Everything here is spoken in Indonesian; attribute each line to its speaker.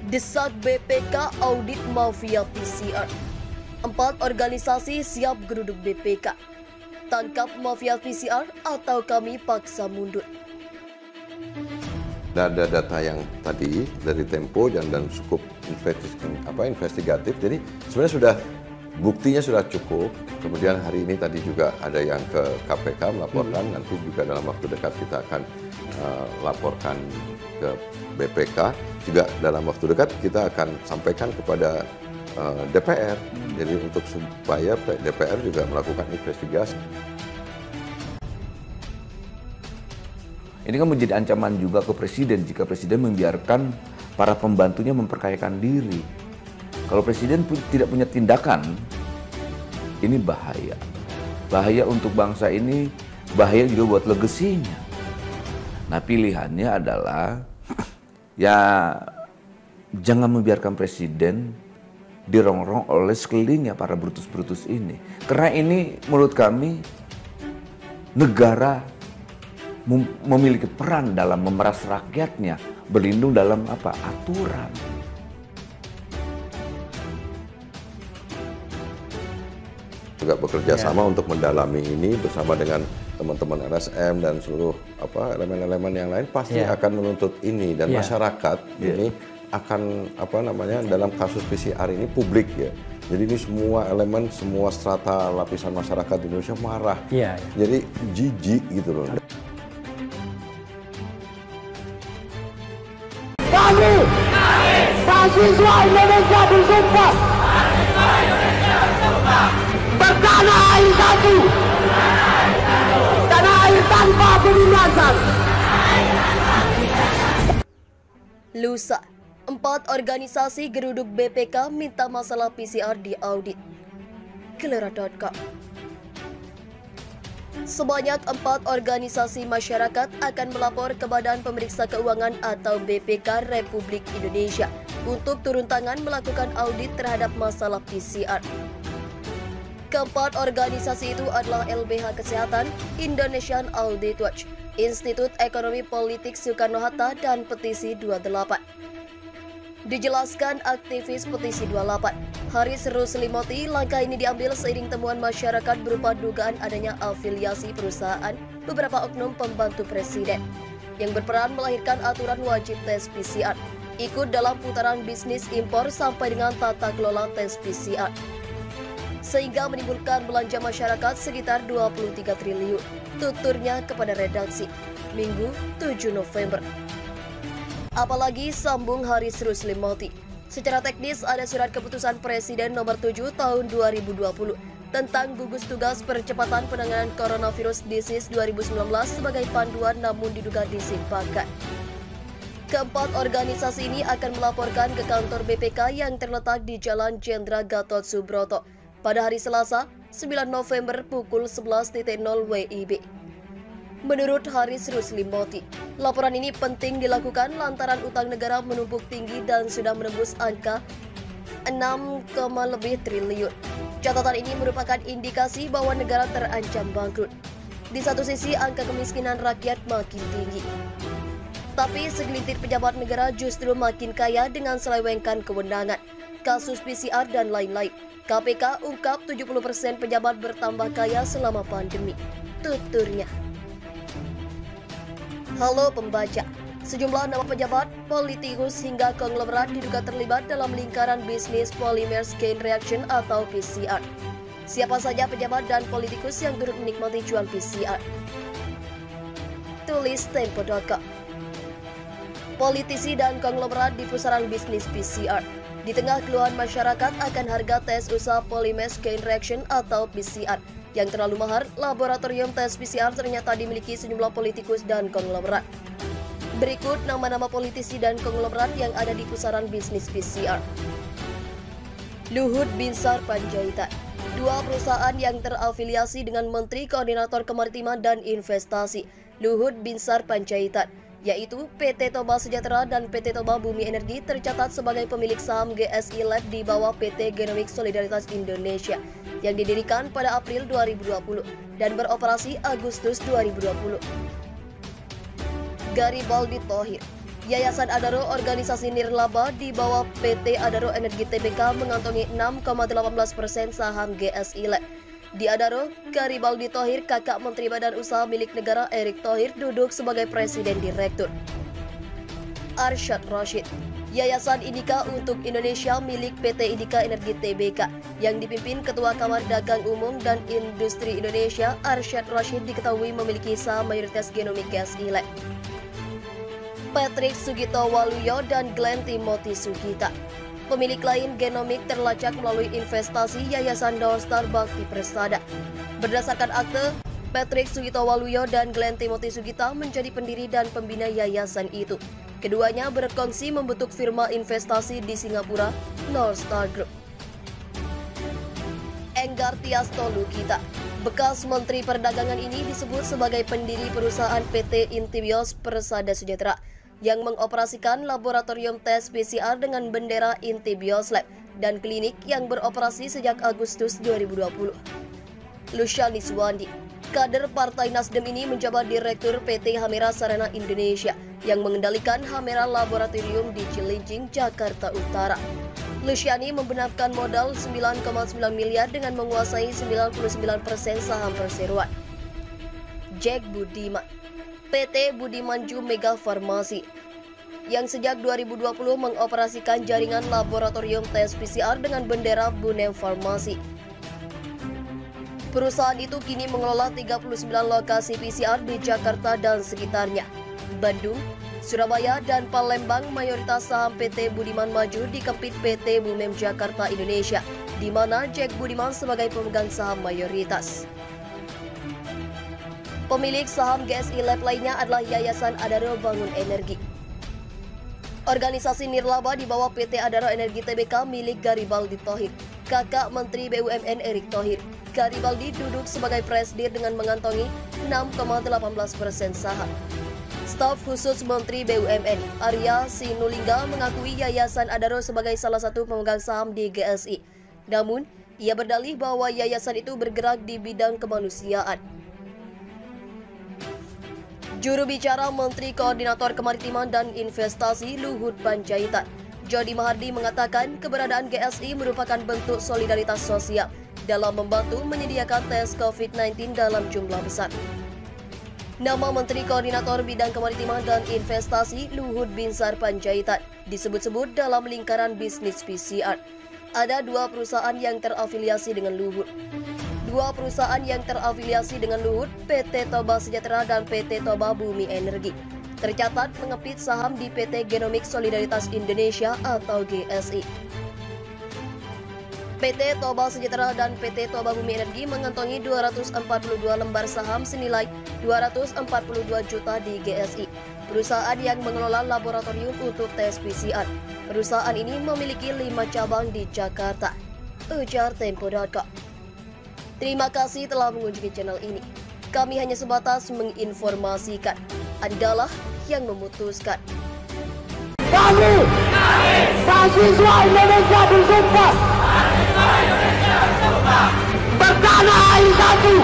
Speaker 1: Desak BPK audit mafia PCR. 4 organisasi siap geruduk BPK. Tangkap mafia PCR atau kami paksa mundur.
Speaker 2: Ada data yang tadi dari Tempo dan cukup investigatif. Jadi sebenarnya sudah buktinya sudah cukup. Kemudian hari ini tadi juga ada yang ke KPK melaporkan. Nanti juga dalam waktu dekat kita akan laporkan ke BPK. Juga dalam waktu dekat kita akan sampaikan kepada DPR. Jadi untuk supaya DPR juga melakukan investigasi.
Speaker 3: Ini kan menjadi ancaman juga ke presiden jika presiden membiarkan para pembantunya memperkayakan diri. Kalau presiden tidak punya tindakan, ini bahaya. Bahaya untuk bangsa ini, bahaya juga buat legasinya. Nah, pilihannya adalah ya jangan membiarkan presiden dirongrong oleh sekelilingnya para brutus-brutus ini. Karena ini menurut kami negara memiliki peran dalam memeras rakyatnya, berlindung dalam aturan.
Speaker 2: Juga bekerja sama untuk mendalami ini bersama dengan teman-teman LSM dan seluruh elemen-elemen yang lain pasti akan menuntut ini dan masyarakat ini akan dalam kasus PCR ini publik ya. Jadi ini semua elemen, semua strata lapisan masyarakat di Indonesia marah. Jadi jijik gitu loh.
Speaker 4: Kami mahasiswa Indonesia bersumpah bertanah air satu, tanah air tanpa penindasan.
Speaker 1: Lusa, 4 organisasi geruduk BPK minta masalah PCR diaudit. Kelera.com. Sebanyak 4 organisasi masyarakat akan melapor ke Badan Pemeriksa Keuangan atau BPK Republik Indonesia untuk turun tangan melakukan audit terhadap masalah PCR. Keempat organisasi itu adalah LBH Kesehatan, Indonesian Audit Watch, Institut Ekonomi Politik Soekarno-Hatta, dan Petisi 28. Dijelaskan aktivis Petisi 28, Haris Ruslimoti, langkah ini diambil seiring temuan masyarakat berupa dugaan adanya afiliasi perusahaan beberapa oknum pembantu presiden yang berperan melahirkan aturan wajib tes PCR, ikut dalam putaran bisnis impor sampai dengan tata kelola tes PCR, sehingga menimbulkan belanja masyarakat sekitar 23 triliun, tuturnya kepada redaksi, Minggu 7 November. Apalagi sambung Haris Ruslimoti. Secara teknis ada surat keputusan Presiden nomor 7 tahun 2020 tentang gugus tugas percepatan penanganan coronavirus disease 2019 sebagai panduan namun diduga disimpangkan. Keempat organisasi ini akan melaporkan ke kantor BPK yang terletak di Jalan Jenderal Gatot Subroto pada hari Selasa 9 November pukul 11.00 WIB. Menurut Haris Ruslimoti, laporan ini penting dilakukan lantaran utang negara menumpuk tinggi dan sudah menembus angka 6, lebih triliun. Catatan ini merupakan indikasi bahwa negara terancam bangkrut. Di satu sisi, angka kemiskinan rakyat makin tinggi. Tapi segelintir pejabat negara justru makin kaya dengan selewengkan kewenangan, kasus PCR dan lain-lain. KPK ungkap 70% pejabat bertambah kaya selama pandemi, tuturnya. Halo pembaca, sejumlah nama pejabat, politikus hingga konglomerat diduga terlibat dalam lingkaran bisnis polymer chain reaction atau PCR. Siapa saja pejabat dan politikus yang turut menikmati cuan PCR? Tulis Tempo.com. Politisi dan konglomerat di pusaran bisnis PCR. Di tengah keluhan masyarakat akan harga tes usaha polymer chain reaction atau PCR yang terlalu mahal, laboratorium tes PCR ternyata dimiliki sejumlah politikus dan konglomerat. Berikut nama-nama politisi dan konglomerat yang ada di pusaran bisnis PCR. Luhut Binsar Panjaitan, 2 perusahaan yang terafiliasi dengan Menteri Koordinator Kemaritiman dan Investasi, Luhut Binsar Panjaitan, yaitu PT Toba Sejahtera dan PT Toba Bumi Energi tercatat sebagai pemilik saham GSI Lab di bawah PT Genomik Solidaritas Indonesia yang didirikan pada April 2020 dan beroperasi Agustus 2020. Garibaldi Thohir, Yayasan Adaro organisasi nirlaba di bawah PT Adaro Energi Tbk mengantongi 6,18% saham GSI Lab. Di Adaro, Garibaldi Thohir, kakak Menteri Badan Usaha Milik Negara Erick Thohir duduk sebagai Presiden Direktur. Arsyad Rashid, Yayasan Indika untuk Indonesia milik PT Indika Energi Tbk yang dipimpin Ketua Kamar Dagang Umum dan Industri Indonesia, Arsyad Rashid diketahui memiliki saham mayoritas Genomic GSI Lab. Patrick Sugito Waluyo dan Glenn Timothy Sugita. Pemilik lain Genomic terlacak melalui investasi Yayasan Northstar Bakti Persada. Berdasarkan akte, Patrick Sugito Waluyo dan Glenn Timothy Sugita menjadi pendiri dan pembina yayasan itu. Keduanya berkongsi membentuk firma investasi di Singapura, Northstar Group. Enggar Tiasto Lukita, bekas Menteri Perdagangan ini disebut sebagai pendiri perusahaan PT Intibios Persada Sejahtera yang mengoperasikan laboratorium tes PCR dengan bendera Intibios Lab dan klinik yang beroperasi sejak Agustus 2020. Luciani Suwandi, kader Partai Nasdem ini menjabat Direktur PT Hamera Sarana Indonesia yang mengendalikan Hamera Laboratorium di Cilincing, Jakarta Utara. Luciani membenarkan modal 9,9 miliar dengan menguasai 99% saham perseroan. Jack Budiman, PT Budimanju Mega Farmasi, yang sejak 2020 mengoperasikan jaringan laboratorium tes PCR dengan bendera Bunem Farmasi. Perusahaan itu kini mengelola 39 lokasi PCR di Jakarta dan sekitarnya. Bandung, Surabaya, dan Palembang mayoritas saham PT Budiman Maju dikepit PT Bumem Jakarta Indonesia, di mana Jack Budiman sebagai pemegang saham mayoritas. Pemilik saham GSI Lab lainnya adalah Yayasan Adaro Bangun Energi. Organisasi nirlaba di bawah PT Adaro Energi Tbk milik Garibaldi Thohir, kakak Menteri BUMN Erick Thohir. Garibaldi duduk sebagai presiden dengan mengantongi 6,18% saham. Staf khusus Menteri BUMN Arya Sinulinga mengakui Yayasan Adaro sebagai salah satu pemegang saham di GSI. Namun, ia berdalih bahwa yayasan itu bergerak di bidang kemanusiaan. Juru bicara Menteri Koordinator Kemaritiman dan Investasi Luhut Panjaitan, Jody Mahardi mengatakan keberadaan GSI merupakan bentuk solidaritas sosial dalam membantu menyediakan tes COVID-19 dalam jumlah besar. Nama Menteri Koordinator Bidang Kemaritiman dan Investasi Luhut Binsar Panjaitan disebut-sebut dalam lingkaran bisnis PCR. Ada dua perusahaan yang terafiliasi dengan Luhut. Dua perusahaan yang terafiliasi dengan Luhut, PT Toba Sejahtera dan PT Toba Bumi Energi, tercatat mengepit saham di PT Genomic Solidaritas Indonesia atau GSI. PT Toba Sejahtera dan PT Toba Bumi Energi mengantongi 242 lembar saham senilai 242 juta di GSI, perusahaan yang mengelola laboratorium untuk tes PCR. Perusahaan ini memiliki 5 cabang di Jakarta, ujar Tempo.com. Terima kasih telah mengunjungi channel ini. Kami hanya sebatas menginformasikan. Andalah yang memutuskan.
Speaker 4: Kami mahasiswa Indonesia bersumpah bertanah air satu.